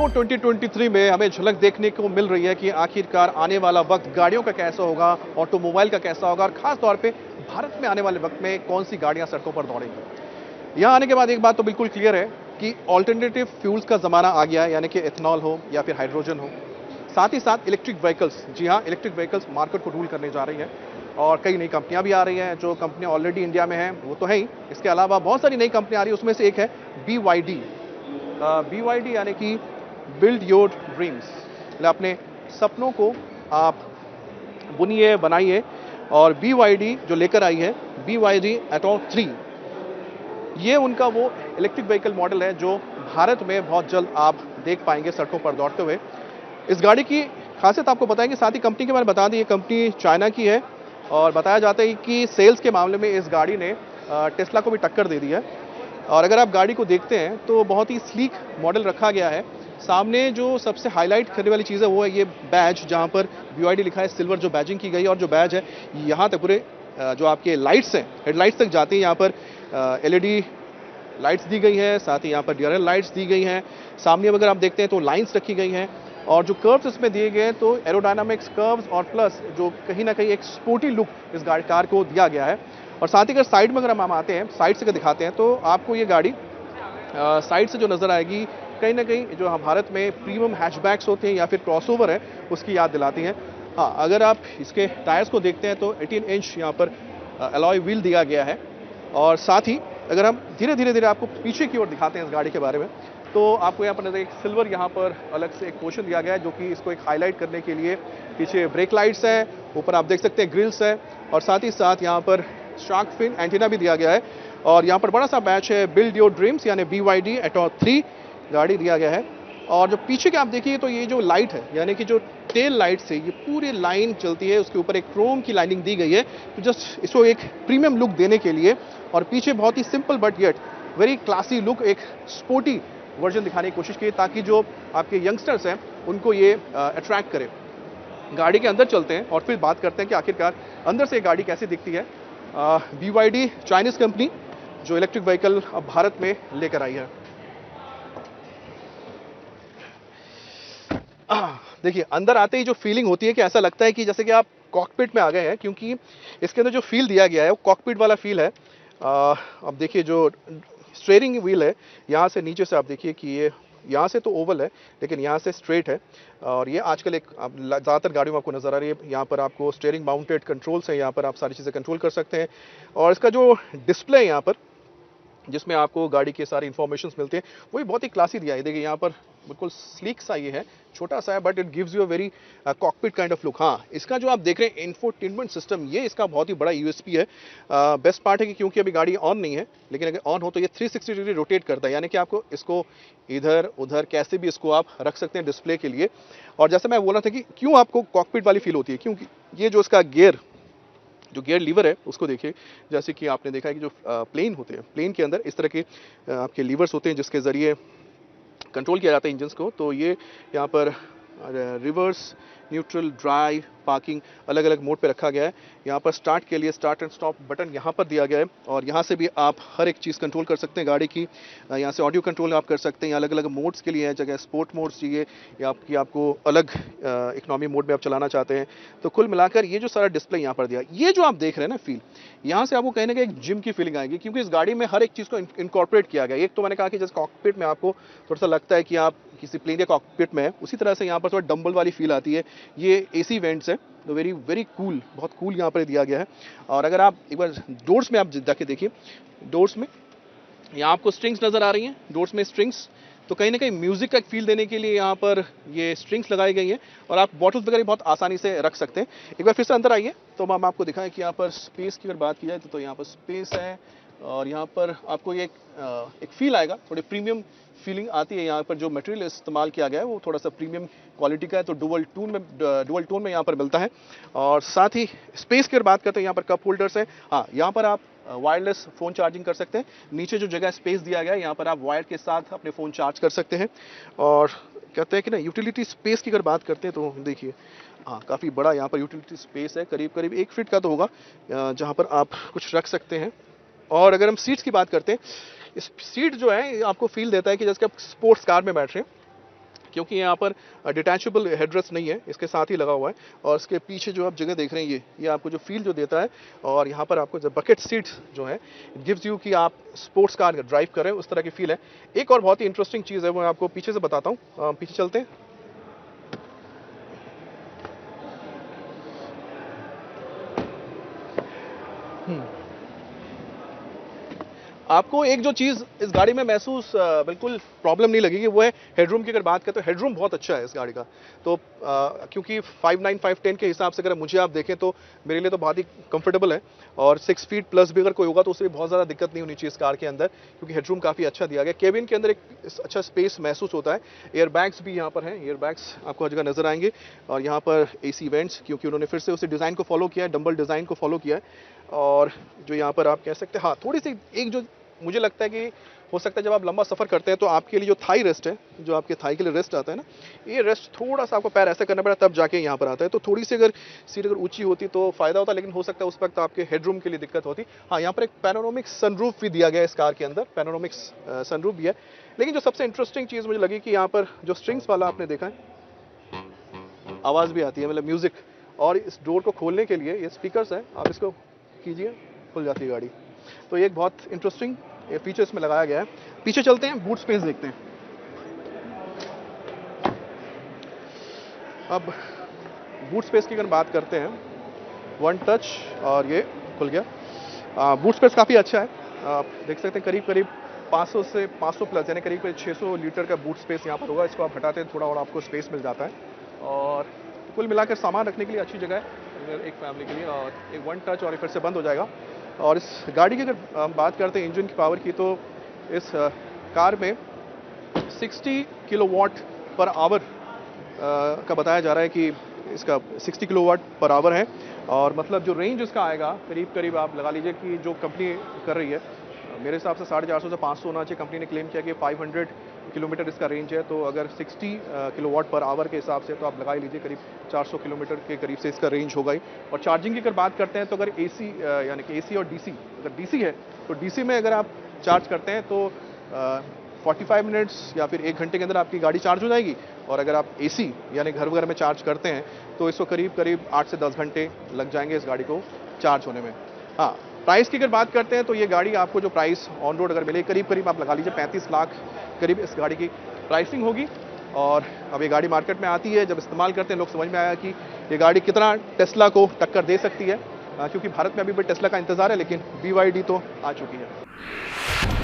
Expo 2023 में हमें झलक देखने को मिल रही है कि आखिरकार आने वाला वक्त गाड़ियों का कैसा होगा, ऑटोमोबाइल का कैसा होगा और खास तौर पे भारत में आने वाले वक्त में कौन सी गाड़ियां सड़कों पर दौड़ेंगी। यहां आने के बाद एक बात तो बिल्कुल क्लियर है कि ऑल्टरनेटिव फ्यूल्स का जमाना आ गया है, यानी कि एथनॉल हो या फिर हाइड्रोजन हो। साथ ही साथ इलेक्ट्रिक व्हीकल्स, जी हाँ, इलेक्ट्रिक व्हीकल्स मार्केट को रूल करने जा रही हैं और कई नई कंपनियां भी आ रही हैं। जो कंपनियां ऑलरेडी इंडिया में हैं वो तो है ही, इसके अलावा बहुत सारी नई कंपनियां आ रही है। उसमें से एक है BYD। BYD यानी कि बिल्ड योर ड्रीम्स, मतलब अपने सपनों को आप बुनिए, बनाइए। और BYD जो लेकर आई है BYD एटॉल 3, ये उनका वो इलेक्ट्रिक व्हीकल मॉडल है जो भारत में बहुत जल्द आप देख पाएंगे सड़कों पर दौड़ते हुए। इस गाड़ी की खासियत आपको बताएंगे, साथ ही कंपनी के बारे में बता दें। ये कंपनी चाइना की है और बताया जाता है कि सेल्स के मामले में इस गाड़ी ने टेस्ला को भी टक्कर दे दी है। और अगर आप गाड़ी को देखते हैं तो बहुत ही स्लीक मॉडल रखा गया है। सामने जो सबसे हाईलाइट करने वाली चीज़ है वो है ये बैज, जहां पर BYD लिखा है, सिल्वर जो बैजिंग की गई है। और जो बैज है यहाँ तक पूरे जो आपके लाइट्स हैं, हेडलाइट्स तक जाती हैं। यहाँ पर LED लाइट्स दी गई है, साथ ही यहाँ पर DRL लाइट्स दी गई हैं। सामने अगर आप देखते हैं तो लाइंस रखी गई हैं और जो कर्व्स इसमें दिए गए हैं तो एरोडायनामिक्स कर्व्स और प्लस जो कहीं ना कहीं एक स्पोर्टी लुक इस गाड़ी कार को दिया गया है। और साथ ही अगर साइड में अगर हम आते हैं, साइड से अगर दिखाते हैं तो आपको ये गाड़ी साइड से जो नज़र आएगी कहीं ना कहीं जो भारत में प्रीमियम हैचबैक्स होते हैं या फिर क्रॉसओवर है उसकी याद दिलाती हैं। हाँ, अगर आप इसके टायर्स को देखते हैं तो 18 इंच यहाँ पर अलॉय व्हील दिया गया है। और साथ ही अगर हम धीरे धीरे आपको पीछे की ओर दिखाते हैं इस गाड़ी के बारे में, तो आपको यहाँ पर नजर एक सिल्वर यहाँ पर अलग से एक पोर्शन दिया गया है जो कि इसको एक हाईलाइट करने के लिए। पीछे ब्रेक लाइट्स हैं, ऊपर आप देख सकते हैं ग्रिल्स है और साथ ही साथ यहाँ पर शार्क फिन एंटीना भी दिया गया है। और यहाँ पर बड़ा सा बैच है बिल्ड योर ड्रीम्स यानी BYD एटॉल 3 गाड़ी दिया गया है। और जो पीछे के आप देखिए तो ये जो लाइट है यानी कि जो टेल लाइट से ये पूरी लाइन चलती है, उसके ऊपर एक क्रोम की लाइनिंग दी गई है तो जस्ट इसको एक प्रीमियम लुक देने के लिए। और पीछे बहुत ही simple but yet very classy look, एक स्पोर्टी वर्जन दिखाने की कोशिश की ताकि जो आपके यंगस्टर्स हैं उनको ये अट्रैक्ट करे। गाड़ी के अंदर चलते हैं और फिर बात करते हैं कि आखिरकार अंदर से गाड़ी कैसी दिखती है। BYD चाइनीज कंपनी जो इलेक्ट्रिक व्हीकल अब भारत में लेकर आई है। देखिए, अंदर आते ही जो फीलिंग होती है कि ऐसा लगता है कि जैसे कि आप कॉकपिट में आ गए हैं, क्योंकि इसके अंदर जो फील दिया गया है वो कॉकपिट वाला फील है। अब देखिए जो स्टीयरिंग व्हील है, यहाँ से नीचे से आप देखिए कि ये यहाँ से तो ओवल है लेकिन यहाँ से स्ट्रेट है। और ये आजकल एक ज़्यादातर गाड़ियों में आपको नज़र आ रही है। यहाँ पर आपको स्टीयरिंग माउंटेड कंट्रोल्स हैं, यहाँ पर आप सारी चीज़ें कंट्रोल कर सकते हैं। और इसका जो डिस्प्ले है यहाँ पर जिसमें आपको गाड़ी के सारे इंफॉर्मेशंस मिलते हैं वो भी बहुत ही क्लासी दिया है। देखिए यहाँ पर बिल्कुल स्लीक सा ये है, छोटा सा है but it gives you a very cockpit kind of look. हाँ, इसका जो आप देख रहे हैं इंफोटेनमेंट सिस्टम, ये इसका बहुत ही बड़ा USP है। बेस्ट पार्ट है कि क्योंकि अभी गाड़ी ऑन नहीं है, लेकिन अगर ऑन हो तो ये 360 डिग्री रोटेट करता है, यानी कि आपको इसको इधर उधर कैसे भी इसको आप रख सकते हैं डिस्प्ले के लिए। और जैसे मैं बोला था कि क्यों आपको कॉकपिट वाली फील होती है, क्योंकि ये जो इसका जो गियर लीवर है उसको देखिए। जैसे कि आपने देखा है कि जो प्लेन होते हैं, प्लेन के अंदर इस तरह के आपके लीवर्स होते हैं जिसके ज़रिए कंट्रोल किया जाता है इंजन्स को। तो ये यहाँ पर रिवर्स, न्यूट्रल, ड्राइव, पार्किंग अलग अलग मोड पे रखा गया है। यहाँ पर स्टार्ट के लिए स्टार्ट एंड स्टॉप बटन यहाँ पर दिया गया है और यहाँ से भी आप हर एक चीज़ कंट्रोल कर सकते हैं गाड़ी की। यहाँ से ऑडियो कंट्रोल आप कर सकते हैं। अलग अलग मोड्स के लिए है, जगह स्पोर्ट मोड्स चाहिए या आपको अलग इकोनॉमी मोड में आप चलाना चाहते हैं। तो कुल मिलाकर ये जो सारा डिस्प्ले यहाँ पर दिया, ये जो आप देख रहे हैं ना फील, यहाँ से आपको कहीं ना कहीं एक जिम की फीलिंग आएगी क्योंकि इस गाड़ी में हर एक चीज़ को इनकॉर्पोरेट किया गया है। एक तो मैंने कहा कि जैसे कॉकपिट में आपको थोड़ा सा लगता है कि आप किसी प्लेन के कॉकपिट में है, उसी तरह से यहाँ पर थोड़ा डंबल वाली फील आती है। ये AC वेंट्स है तो वेरी वेरी कूल, बहुत कूल यहाँ पर दिया गया है। और अगर आप एक बार डोर्स में आप जाके देखिए, डोर्स में यहाँ आपको स्ट्रिंग्स नज़र आ रही हैं। डोर्स में स्ट्रिंग्स तो कहीं ना कहीं म्यूजिक का एक फील देने के लिए यहाँ पर ये स्ट्रिंग्स लगाई गई हैं और आप बॉटल्स वगैरह बहुत आसानी से रख सकते हैं। एक बार फिर से अंदर आइए तो हम आपको दिखाएं कि यहाँ पर स्पेस की अगर बात की जाए तो यहाँ पर स्पेस है और यहाँ पर आपको ये एक फील आएगा, थोड़ी प्रीमियम फीलिंग आती है। यहाँ पर जो मटेरियल इस्तेमाल किया गया है वो थोड़ा सा प्रीमियम क्वालिटी का है, तो डुअल टोन में यहाँ पर मिलता है। और साथ ही स्पेस की अगर बात करते हैं, यहाँ पर कप होल्डर्स हैं। हाँ, यहाँ पर आप वायरलेस फ़ोन चार्जिंग कर सकते हैं। नीचे जो जगह स्पेस दिया गया है यहाँ पर आप वायर के साथ अपने फ़ोन चार्ज कर सकते हैं। और कहते हैं कि ना यूटिलिटी स्पेस की अगर बात करते हैं तो देखिए, हाँ, काफ़ी बड़ा यहाँ पर यूटिलिटी स्पेस है, करीब करीब 1 फीट का तो होगा, जहाँ पर आप कुछ रख सकते हैं। और अगर हम सीट्स की बात करते हैं, इस सीट जो है आपको फील देता है कि जैसे आप स्पोर्ट्स कार में बैठ रहे हैं। क्योंकि यहाँ पर डिटैचेबल हेडरेस्ट नहीं है, इसके साथ ही लगा हुआ है। और इसके पीछे जो आप जगह देख रहे हैं, ये आपको जो फील जो देता है, और यहाँ पर आपको जो बकेट सीट्स जो है, इट गिव्स यू कि आप स्पोर्ट्स कार ड्राइव कर रहे हो, उस तरह की फील है। एक और बहुत ही इंटरेस्टिंग चीज़ है, वो मैं आपको पीछे से बताता हूँ। पीछे चलते हैं। आपको एक जो चीज़ इस गाड़ी में महसूस बिल्कुल प्रॉब्लम नहीं लगेगी, वो है हेडरूम की। अगर बात करें तो हेडरूम बहुत अच्छा है इस गाड़ी का। तो क्योंकि 5'9", 5'10" के हिसाब से अगर मुझे आप देखें तो मेरे लिए तो बहुत ही कंफर्टेबल है। और 6 फीट प्लस भी अगर कोई होगा तो उसे भी बहुत ज़्यादा दिक्कत नहीं होनी चाहिए इस कार के अंदर, क्योंकि हेडरूम काफ़ी अच्छा दिया गया। केबिन के अंदर एक अच्छा स्पेस महसूस होता है। एयर बैग्स भी यहाँ पर हैं, एयर बैग्स आपको हर जगह नजर आएंगे। और यहाँ पर AC वेंट्स, क्योंकि उन्होंने फिर से उसी डिज़ाइन को फॉलो किया है, डंबल डिज़ाइन को फॉलो किया है। और जो यहाँ पर आप कह सकते हैं, हाँ, थोड़ी सी एक जो मुझे लगता है कि हो सकता है जब आप लंबा सफ़र करते हैं तो आपके लिए जो थाई रेस्ट है, जो आपके थाई के लिए रेस्ट आता है ना, ये रेस्ट थोड़ा सा आपको पैर ऐसे करना पड़ा तब जाके यहाँ पर आता है। तो थोड़ी सी अगर सीट अगर ऊंची होती तो फ़ायदा होता, लेकिन हो सकता है उस वक्त आपके हेडरूम के लिए दिक्कत होती। हाँ, यहाँ पर एक पैनोरामिक सनरूफ भी दिया गया है इस कार के अंदर, पैनोरामिक सनरूफ भी है। लेकिन जो सबसे इंटरेस्टिंग चीज़ मुझे लगी कि यहाँ पर जो स्ट्रिंग्स वाला आपने देखा है, आवाज़ भी आती है, मतलब म्यूज़िक। और इस डोर को खोलने के लिए ये स्पीकर्स हैं, आप इसको कीजिए, खुल जाती है गाड़ी। तो ये एक बहुत इंटरेस्टिंग फीचर इसमें लगाया गया है। पीछे चलते हैं, बूट स्पेस देखते हैं। अब बूट स्पेस की अगर बात करते हैं, वन टच और ये खुल गया। बूट स्पेस काफ़ी अच्छा है। आप देख सकते हैं करीब 500 से 500 प्लस, यानी करीब 600 लीटर का बूट स्पेस यहाँ पर होगा। इसको आप हटाते हैं थोड़ा और आपको स्पेस मिल जाता है। और कुल मिलाकर सामान रखने के लिए अच्छी जगह है एक फैमिली के लिए। और एक वन टच और फिर से बंद हो जाएगा। और इस गाड़ी की अगर हम बात करते हैं इंजन की पावर की, तो इस कार में 60 किलोवाट पर आवर का बताया जा रहा है कि इसका 60 किलोवाट पर आवर है। और मतलब जो रेंज इसका आएगा करीब आप लगा लीजिए कि जो कंपनी कर रही है, मेरे हिसाब से 450 से 500 होना चाहिए। कंपनी ने क्लेम किया कि 500 किलोमीटर इसका रेंज है। तो अगर 60 किलोवाट पर आवर के हिसाब से तो आप लगा ही लीजिए करीब 400 किलोमीटर के करीब से इसका रेंज होगा ही। और चार्जिंग की अगर बात करते हैं तो अगर AC यानी कि AC और DC, अगर DC है तो DC में अगर आप चार्ज करते हैं तो 45 मिनट्स या फिर 1 घंटे के अंदर आपकी गाड़ी चार्ज हो जाएगी। और अगर आप AC यानी घर वगैरह में चार्ज करते हैं तो इसको करीब 8 से 10 घंटे लग जाएंगे इस गाड़ी को चार्ज होने में। हाँ, प्राइस की अगर बात करते हैं तो ये गाड़ी आपको जो प्राइस ऑन रोड अगर मिले करीब आप लगा लीजिए 35 लाख करीब इस गाड़ी की प्राइसिंग होगी। और अब ये गाड़ी मार्केट में आती है, जब इस्तेमाल करते हैं लोग समझ में आया कि ये गाड़ी कितना टेस्ला को टक्कर दे सकती है। क्योंकि भारत में अभी भी टेस्ला का इंतजार है, लेकिन BYD तो आ चुकी है।